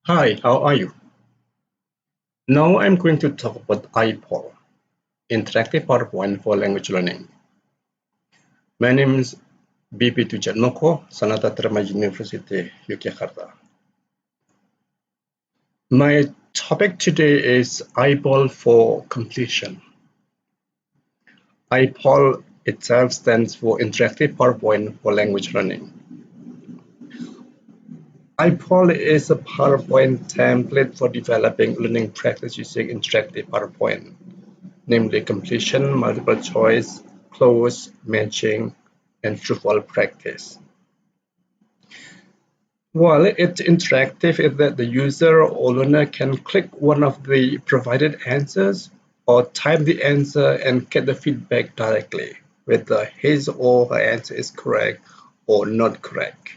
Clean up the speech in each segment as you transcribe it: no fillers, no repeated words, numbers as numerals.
Hi, how are you? Now I'm going to talk about IPoLL, Interactive PowerPoint for Language Learning. My name is BP Tujatmoko, Sanata Dharma University, Yogyakarta. My topic today is IPoLL for completion. IPoLL itself stands for Interactive PowerPoint for Language Learning. IPoLL is a PowerPoint template for developing learning practice using interactive PowerPoint, namely completion, multiple choice, cloze, matching, and true-false practice. While it's interactive in that the user or learner can click one of the provided answers or type the answer and get the feedback directly, whether his or her answer is correct or not correct.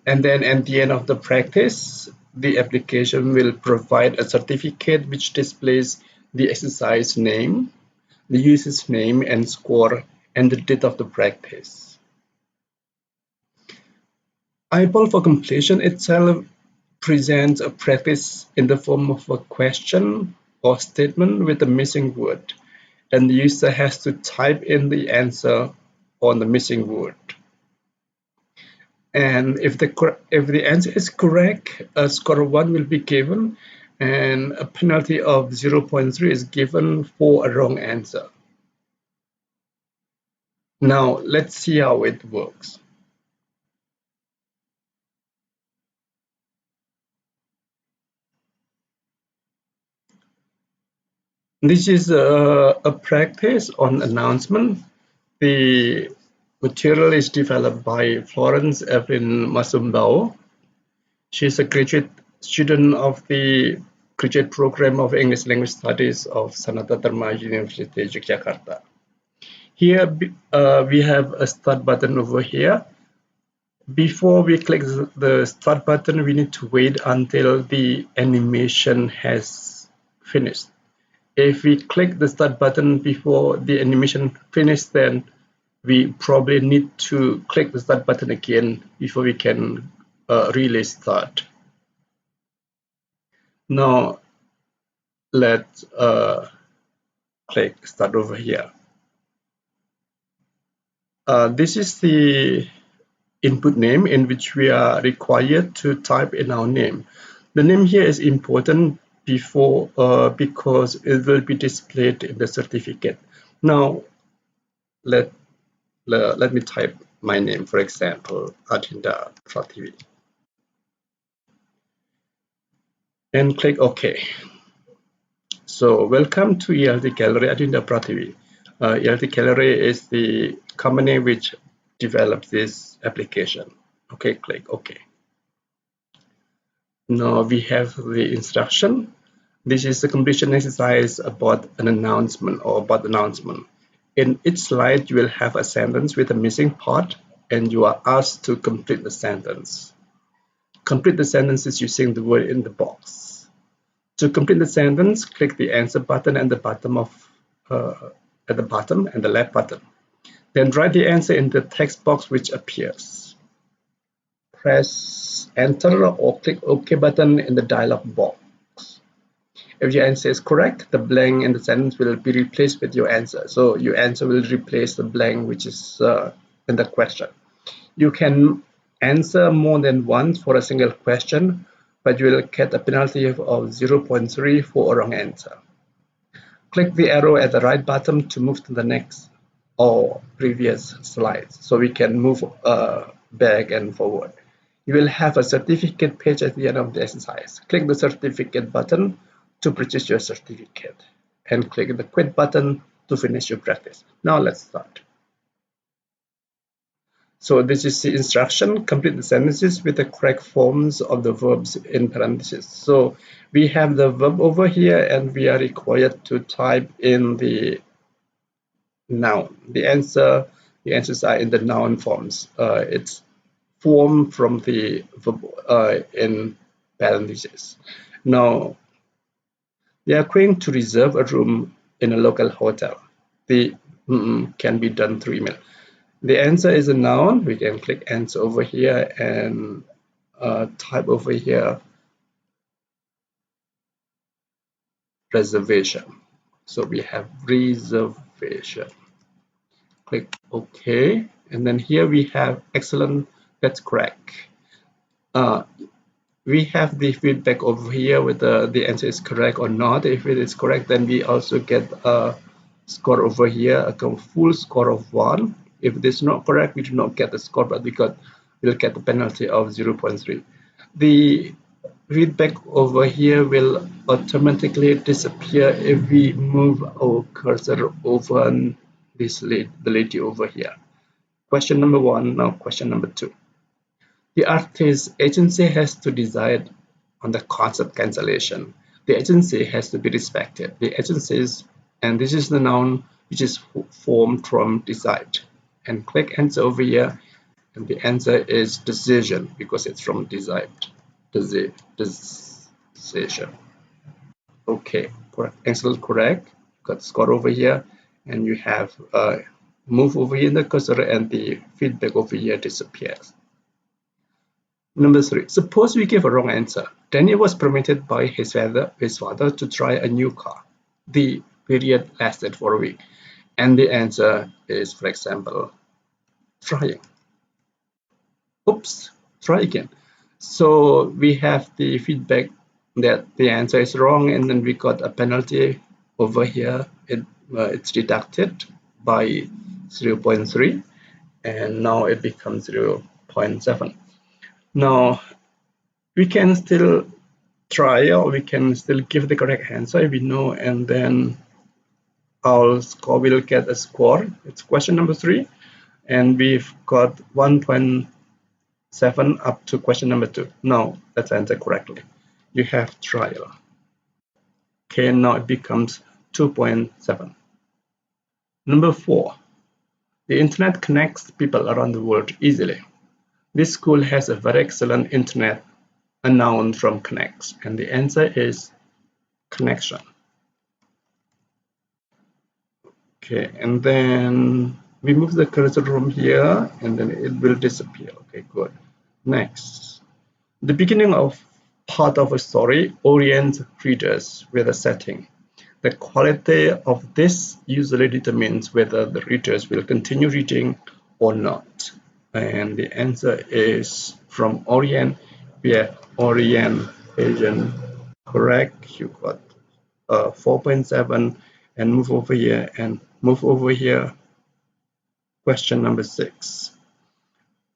And then at the end of the practice, the application will provide a certificate which displays the exercise name, the user's name and score, and the date of the practice. IPoLL for completion itself presents a practice in the form of a question or statement with a missing word, and the user has to type in the answer on the missing word. And if the answer is correct, a score of 1 will be given, and a penalty of 0.3 is given for a wrong answer. Now, let's see how it works. This is a practice on announcement. The material is developed by Florence Evelyn Masumbao. She's a graduate student of the graduate program of English Language Studies of Sanata Dharma University, Yogyakarta. Here we have a start button over here. Before we click the start button, we need to wait until the animation has finished. If we click the start button before the animation finishes, then we probably need to click the start button again before we can really start. Now let's click start over here. This is the input name in which we are required to type in our name. The name here is important because it will be displayed in the certificate. Now let me type my name, for example, Adinda Prativi, and click OK. So welcome to ELT Gallery Adinda Prativi. ELT Gallery is the company which develops this application. Okay, click OK. Now we have the instruction. This is the completion exercise about an announcement or about announcement. In each slide, you will have a sentence with a missing part, and you are asked to complete the sentence. Complete the sentences using the word in the box. To complete the sentence, click the answer button at the bottom and the left button. Then write the answer in the text box which appears. Press enter or click OK button in the dialog box. If your answer is correct, the blank in the sentence will be replaced with your answer. So your answer will replace the blank which is in the question. You can answer more than once for a single question, but you will get a penalty of 0.3 for a wrong answer. Click the arrow at the right button to move to the next or previous slides, so we can move back and forward. You will have a certificate page at the end of the exercise. Click the certificate button to purchase your certificate, and click the quit button to finish your practice. Now let's start. So this is the instruction. Complete the sentences with the correct forms of the verbs in parentheses. So we have the verb over here, and we are required to type in the noun. The answers are in the noun forms. It's formed from the verb in parentheses. Now we are going to reserve a room in a local hotel. The can be done through email. The answer is a noun. We can click answer over here and type over here reservation. So we have reservation. Click OK, and then here we have excellent. That's correct. We have the feedback over here whether the answer is correct or not. If it is correct, then we also get a score over here, a full score of 1. If it is not correct, we do not get the score, but we'll get the penalty of 0.3. The feedback over here will automatically disappear if we move our cursor over the lady over here. Question number 1, now question number 2. The artist agency has to decide on the concept cancellation. The agency has to be respected. The agencies, and this is the noun which is formed from decide. And click answer over here, and the answer is decision because it's from decide. Decision. Okay, correct. Excellent, correct. Got the score over here, and you have move over here in the cursor, and the feedback over here disappears. Number 3. Suppose we give a wrong answer. Daniel was permitted by his father to try a new car. The period lasted for a week, and the answer is, for example, trying. Oops, try again. So we have the feedback that the answer is wrong, and then we got a penalty over here. It's deducted by 0.3, and now it becomes 0.7. Now we can still try, or we can still give the correct answer if we know, and then our score will get a score. It's question number 3, and we've got 1.7 up to question number 2. Now let's answer correctly. You have trial. Okay, now it becomes 2.7. Number 4. The internet connects people around the world easily. This school has a very excellent internet, a noun from connects, and the answer is connection. Okay, and then we move the cursor from here, and then it will disappear. Okay, good. Next, the beginning of part of a story orients readers with a setting. The quality of this usually determines whether the readers will continue reading or not. And the answer is from orient. We have orientation. Correct. You got 4.7, and move over here and move over here. Question number 6.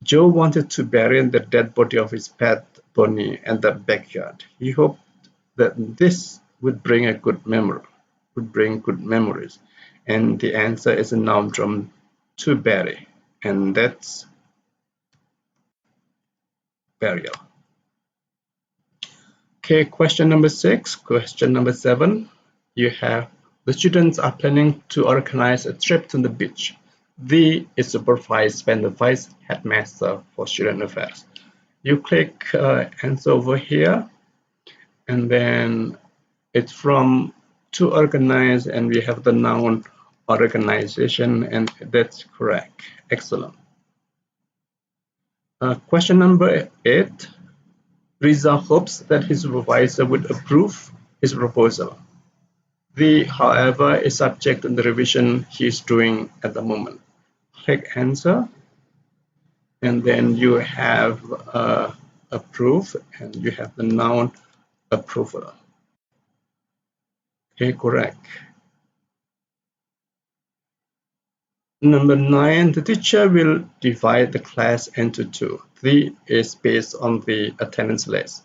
Joe wanted to bury the dead body of his pet pony in the backyard. He hoped that this would bring good memories. And the answer is a noun from to bury, and that's burial. Okay, question number 6. Question number 7. You have the students are planning to organize a trip to the beach. The is supervised by the vice headmaster for student affairs. You click answer over here, and then it's from to organize, and we have the noun organization, and that's correct. Excellent. Question number 8. Riza hopes that his supervisor would approve his proposal. The, however, is subject to the revision he is doing at the moment. Click answer, and then you have approve, and you have the noun approval. Okay, correct. Number 9, the teacher will divide the class into 2. 3 is based on the attendance list,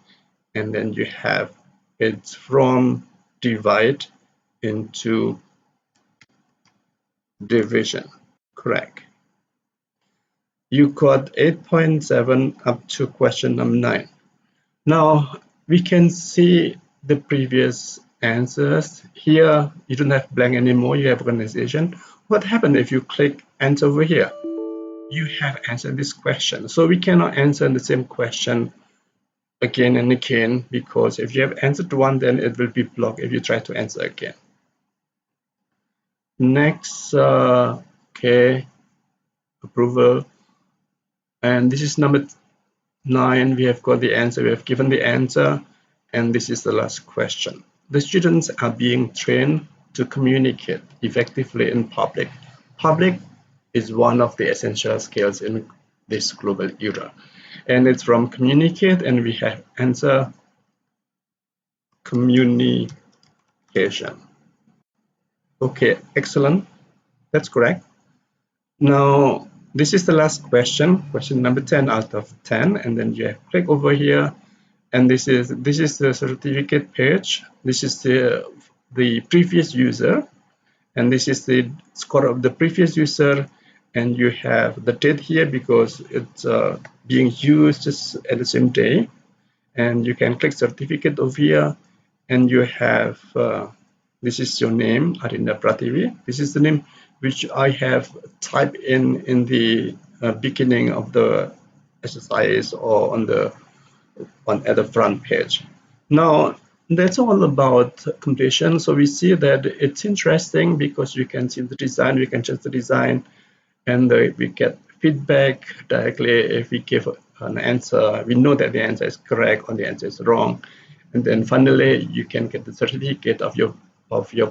and then you have it's from divide into division. Correct. You got 8.7 up to question number 9. Now we can see the previous answers. Here you don't have blank anymore, you have organization. What happens if you click answer over here? You have answered this question. So we cannot answer the same question again and again, because if you have answered one, then it will be blocked if you try to answer again. Next, okay, approval. And this is number 9, we have got the answer, we have given the answer, and this is the last question. The students are being trained to communicate effectively in public. Public is one of the essential skills in this global era. And it's from communicate, and we have answer communication. Okay, excellent. That's correct. Now, this is the last question, question number 10 out of 10, and then you click over here, and this is the certificate page. This is the previous user, and this is the score of the previous user, and you have the date here because it's being used just at the same day, and you can click certificate over here, and you have this is your name, Arinda Prativi. This is the name which I have typed in the beginning of the exercise or at the front page. Now that's all about completion. So we see that it's interesting because you can see the design, we can change the design, and we get feedback directly. If we give an answer, we know that the answer is correct or the answer is wrong, and then finally you can get the certificate of your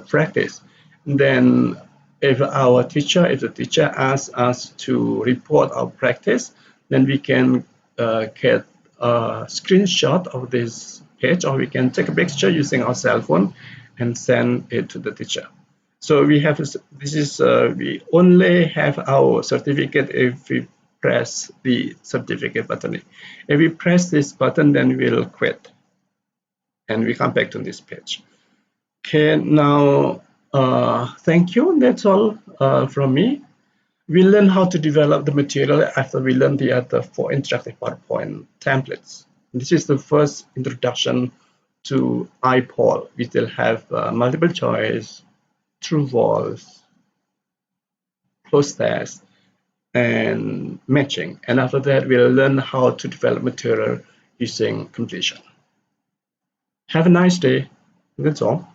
practice. And then if the teacher asks us to report our practice, then we can get a screenshot of this page, or we can take a picture using our cell phone and send it to the teacher. So we have we only have our certificate if we press the certificate button. If we press this button, then we'll quit, and we come back to this page. Okay, now thank you. That's all from me. We learn how to develop the material after we learn the other 4 interactive PowerPoint templates. This is the first introduction to IPoLL. We still have multiple choice, true false, cloze test, and matching. And after that, we'll learn how to develop material using completion. Have a nice day. That's all.